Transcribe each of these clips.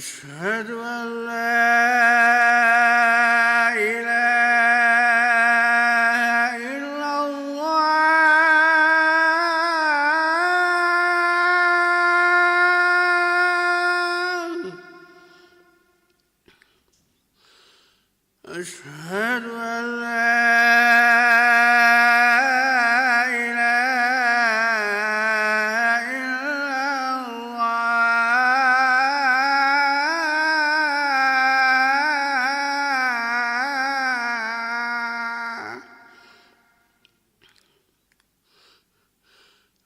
أشهد أن لا إله إلا الله. أشهد أن لا إله إلا الله.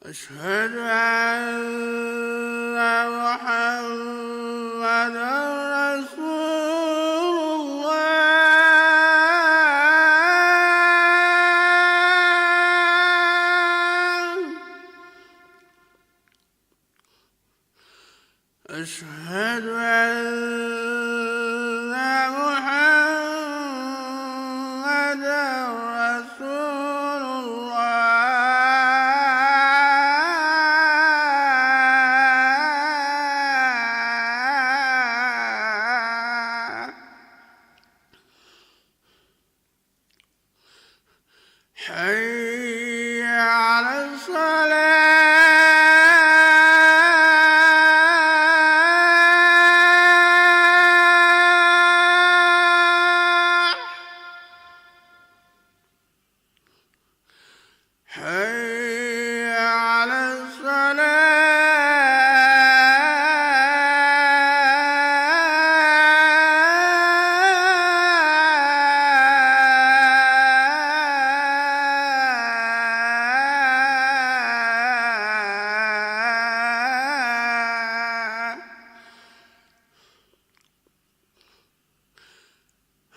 أشهد أن محمدًا رسول الله. أشهد أن محمدًا رسول الله. حي على الصلاة. حي على الصلاة.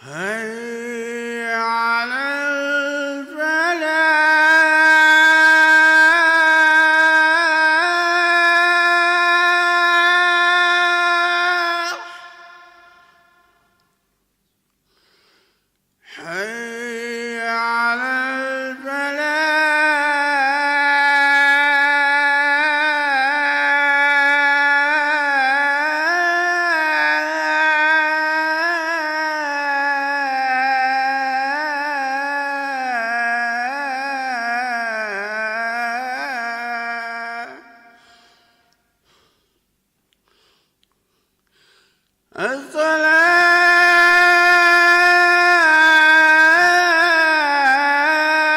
هيا على الفلاح. حي على الفلاح.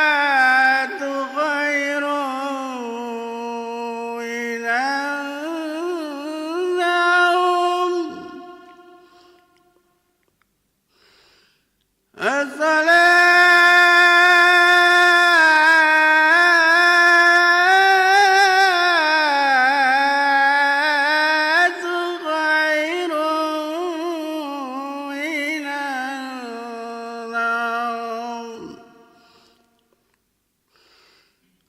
الصلاة خير من النوم. الصلاة خير من النوم.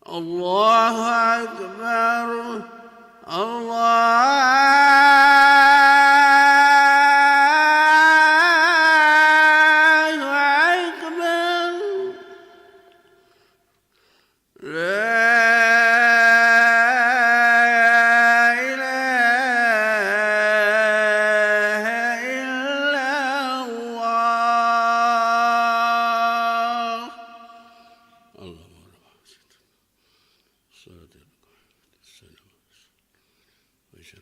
الله أكبر. الله أكبر. لا إله إلا الله. اللهم رب العالمين.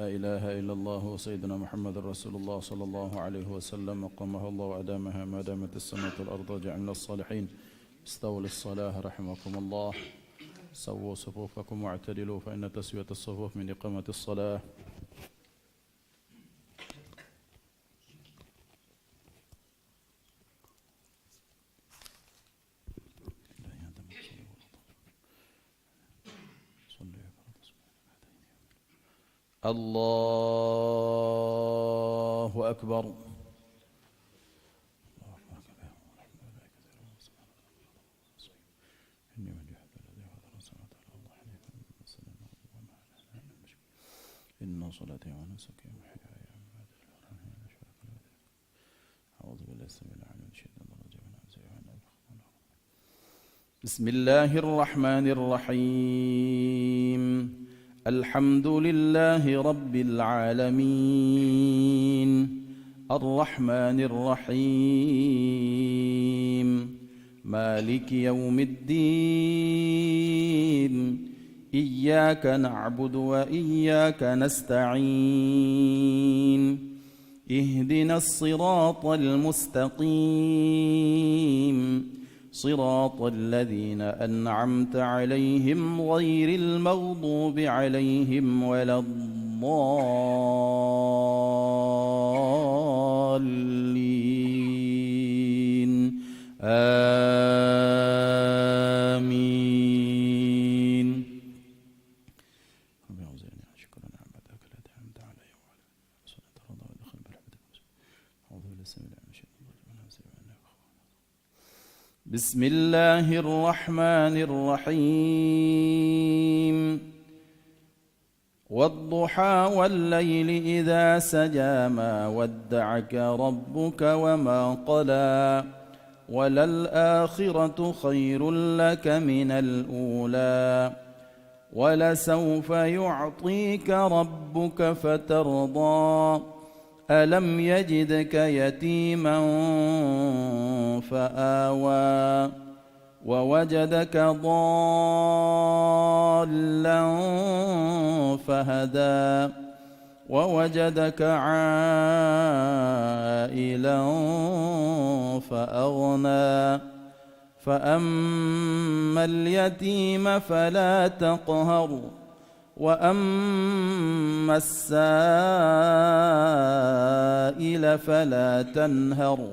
لا إله إلا الله وسيدنا محمد رسول الله صلى الله عليه وسلم أقامها الله وأدامها ما دامت السماء والأرض وجعلنا الصالحين. استووا للصلاة رحمكم الله. سووا صفوفكم واعتدلوا فإن تسوية الصفوف من إقامة الصلاة. الله أكبر. إن صلاتي ونسكي ومحياي أعوذ بالله السميع العليم من الشيطان الرجيم بسم الله الرحمن الرحيم. الحمد لله رب العالمين الرحمن الرحيم مالك يوم الدين إياك نعبد وإياك نستعين اهدنا الصراط المستقيم صراط الذين أنعمت عليهم غير المغضوب عليهم ولا الضالين آمين. رب أوزعني أن أشكر نعمتك التي أنعمت علي وعلى صلاة رضا ودخل برحمتك. أعوذ بالله السميع العليم من الشيطان الرجيم. بسم الله الرحمن الرحيم. والضحى والليل إذا سجى ما ودعك ربك وما قلى وللآخرة خير لك من الأولى ولسوف يعطيك ربك فترضى ألم يجدك يتيما فآوى ووجدك ضالا فهدى ووجدك عائلا فأغنى فأما اليتيم فلا تقهر وأما السائل فلا تنهر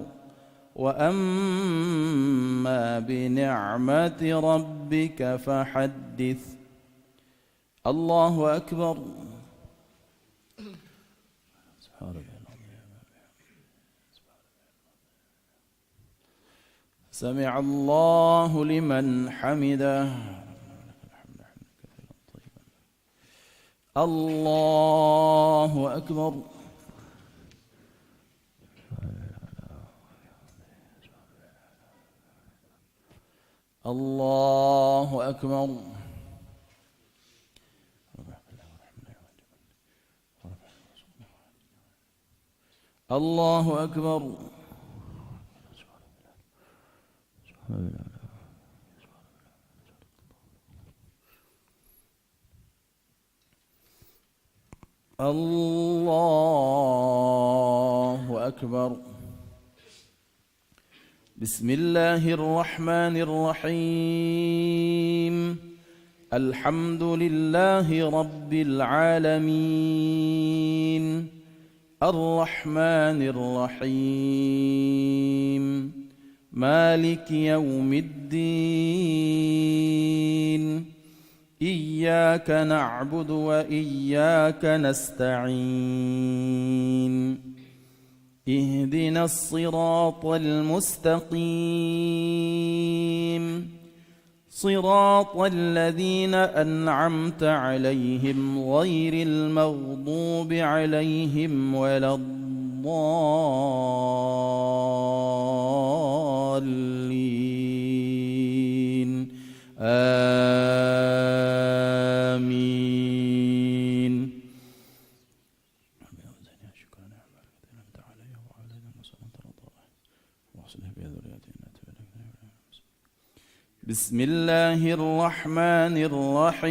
وأما بنعمة ربك فحدث. الله أكبر. سمع الله لمن حمده. الله أكبر. الله أكبر. الله أكبر. الله أكبر. بسم الله الرحمن الرحيم. الحمد لله رب العالمين الرحمن الرحيم مالك يوم الدين إياك نعبد وإياك نستعين اهدنا الصراط المستقيم صراط الذين أنعمت عليهم غير المغضوب عليهم ولا الضالين آمين. بسم الله الرحمن الرحيم.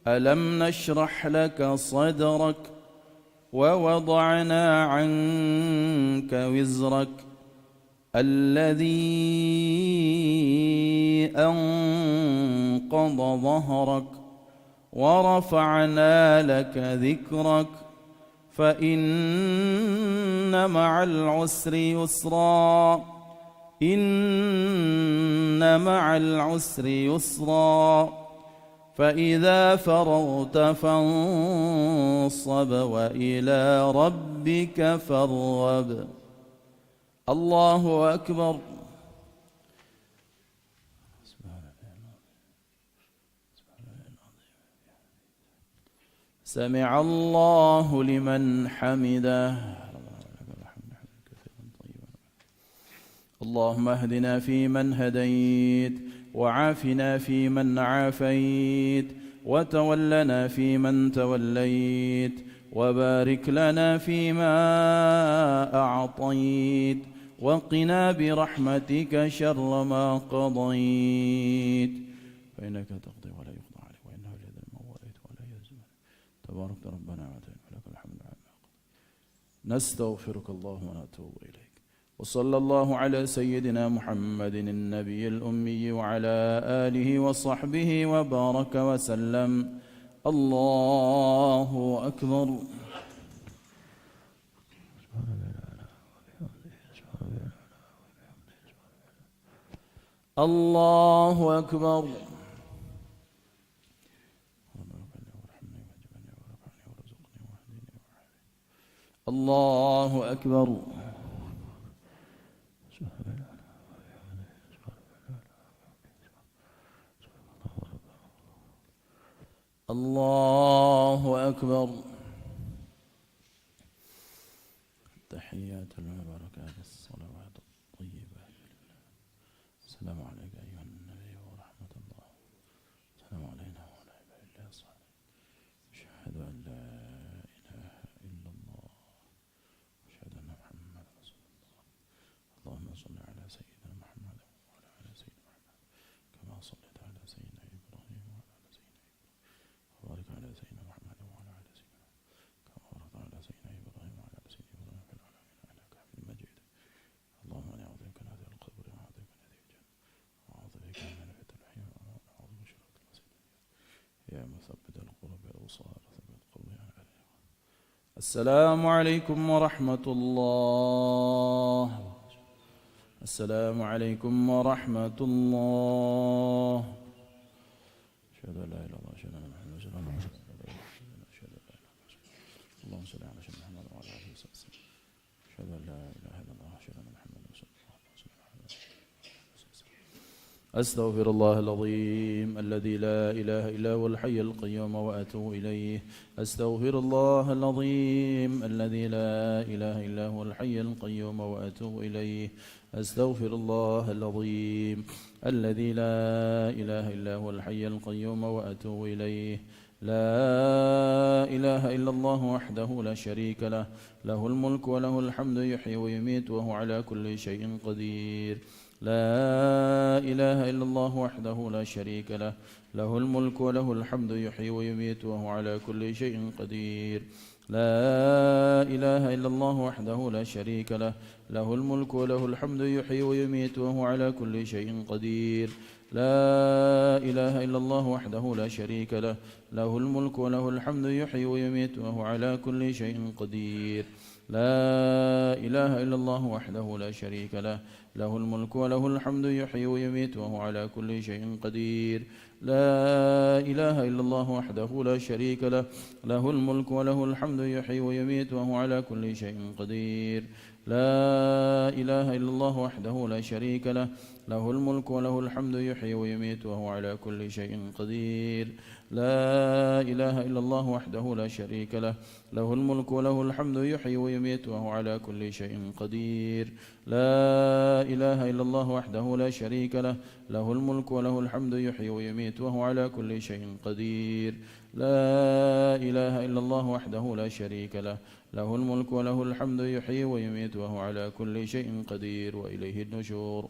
ألم نشرح لك صدرك ووضعنا عنك وزرك الذي أنقض ظهرك ورفعنا لك ذكرك فإن مع العسر يسرا إن مع العسر يسرا فإذا فرغت فانصب وإلى ربك فارغب. الله أكبر. سمع الله لمن حمده. اللهم اهدنا فيمن هديت وعافنا فيمن عافيت وتولنا فيمن توليت وبارك لنا فيما أعطيت وقنا برحمتك شر ما قضيت فإنك تقضي ولا يقضى عليك وإنه لا يذل من واليت ولا يعز من تبارك ربنا وتعالى ولك الحمد على ما قضيت. نستغفرك اللهم ونتوب إليك. وصلى الله على سيدنا محمد النبي الأمي وعلى آله وصحبه وبارك وسلم. الله أكبر. الله أكبر. الله أكبر. الله أكبر. التحيات والبركات الصلوات الطيبات. السلام عليك أيها النبي ورحمة الله. السلام علينا وعلى عباد الله الصالحين. أشهد أن لا إله إلا الله وأشهد أن محمدا رسول الله. اللهم صل على سيدنا محمد وعلى آل سيدنا محمد كما صليت على سيدنا إبراهيم وعلى آل سيدنا إبراهيم وبارك على سيدنا محمد وعلى آل سيدنا كما باركت على سيدنا إبراهيم وعلى آل سيدنا إبراهيم في العالمين إنك حميد مجيد. اللهم إني أعوذ بك من عذاب القبر وأعوذ بك من عذاب الجنة وأعوذ بك من فتنة الحياة وأعوذ بك من شر المسيح يا مثبت القلوب الأبصار ثبت قلبي على آله. السلام عليكم ورحمة الله. السلام عليكم ورحمة الله. أشهد أن لا إله إلا الله أشهد أن محمدا رسول الله أشهد أن لا إله إلا الله. اللهم صل على سيدنا محمد وعلى آله وصحبه وسلم. أشهد أن لا إله إلا الله أشهد أن محمدا رسول الله. أستغفر الله العظيم الذي لا إله إلا هو الحي القيوم وأتوب إليه. أستغفر الله العظيم الذي لا إله إلا هو الحي القيوم وأتوب إليه. أستغفر الله العظيم الذي لا إله إلا هو الحي القيوم وأتوب إليه. لا إله إلا الله وحده لا شريك له له الملك وله الحمد يحيي ويميت وهو على كل شيء قدير. لا إله إلا الله وحده لا شريك له له الملك وله الحمد يحيي ويميت وهو على كل شيء قدير. لا إله إلا الله وحده لا شريك له له الملك وله الحمد يحيي ويميت وهو على كل شيء قدير. لا إله إلا الله وحده لا شريك له له الملك وله الحمد يحيي ويميت وهو على كل شيء قدير. لا إله إلا الله وحده لا شريك له له الملك وله الحمد يحيي ويميت وهو على كل شيء قدير. لا إله إلا الله وحده لا شريك له له الملك وله الحمد يحيي ويميت وهو على كل شيء قدير. لا إله إلا الله وحده لا شريك له له الملك وله الحمد يحيي ويميت وهو على كل شيء قدير. لا إله إلا الله وحده لا شريك له له الملك وله الحمد يحيي ويميت وهو على كل شيء قدير. لا إله إلا الله وحده لا شريك له له الملك وله الحمد يحيي ويميت وهو على كل شيء قدير. لا إله إلا الله وحده لا شريك له له الملك وله الحمد يحيي ويميت وهو على كل شيء قدير وإليه النشور.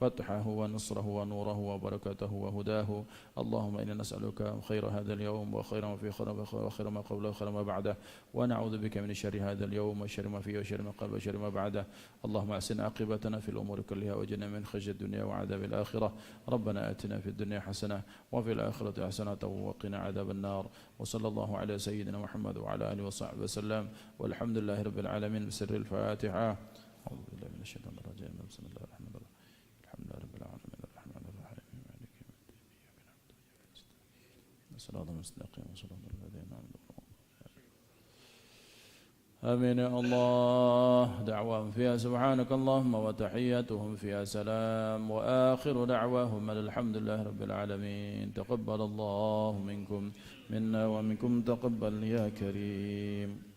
فتحه ونصره ونوره وبركته وهداه. اللهم إنا نسألك خير هذا اليوم وخير ما فيه وخير ما قبله وخير ما بعده، ونعوذ بك من شر هذا اليوم وشر ما فيه وشر ما قبله وشر ما بعده. اللهم أحسن عاقبتنا في الأمور كلها وجنا من خزي الدنيا وعذاب الآخرة. ربنا آتنا في الدنيا حسنة وفي الآخرة حسنة وقنا عذاب النار. وصلى الله على سيدنا محمد وعلى آله وصحبه وسلم، والحمد لله رب العالمين. بسر الفاتحة. أعوذ بالله من الشيطان الرجيم. بسم الله الرحمن الرحيم. الحمد لله رب العالمين الرحمن الرحيم مالك يوم الدين إياك نعبد وإياك نستعين الصراط المستقيم صراط الذين أنعمت عليهم. آمين يا الله. دعواهم فيها سبحانك اللهم وتحياتهم فيها سلام، وآخر دعواهم الحمد لله رب العالمين. تقبل الله منكم منا ومنكم تقبل يا كريم.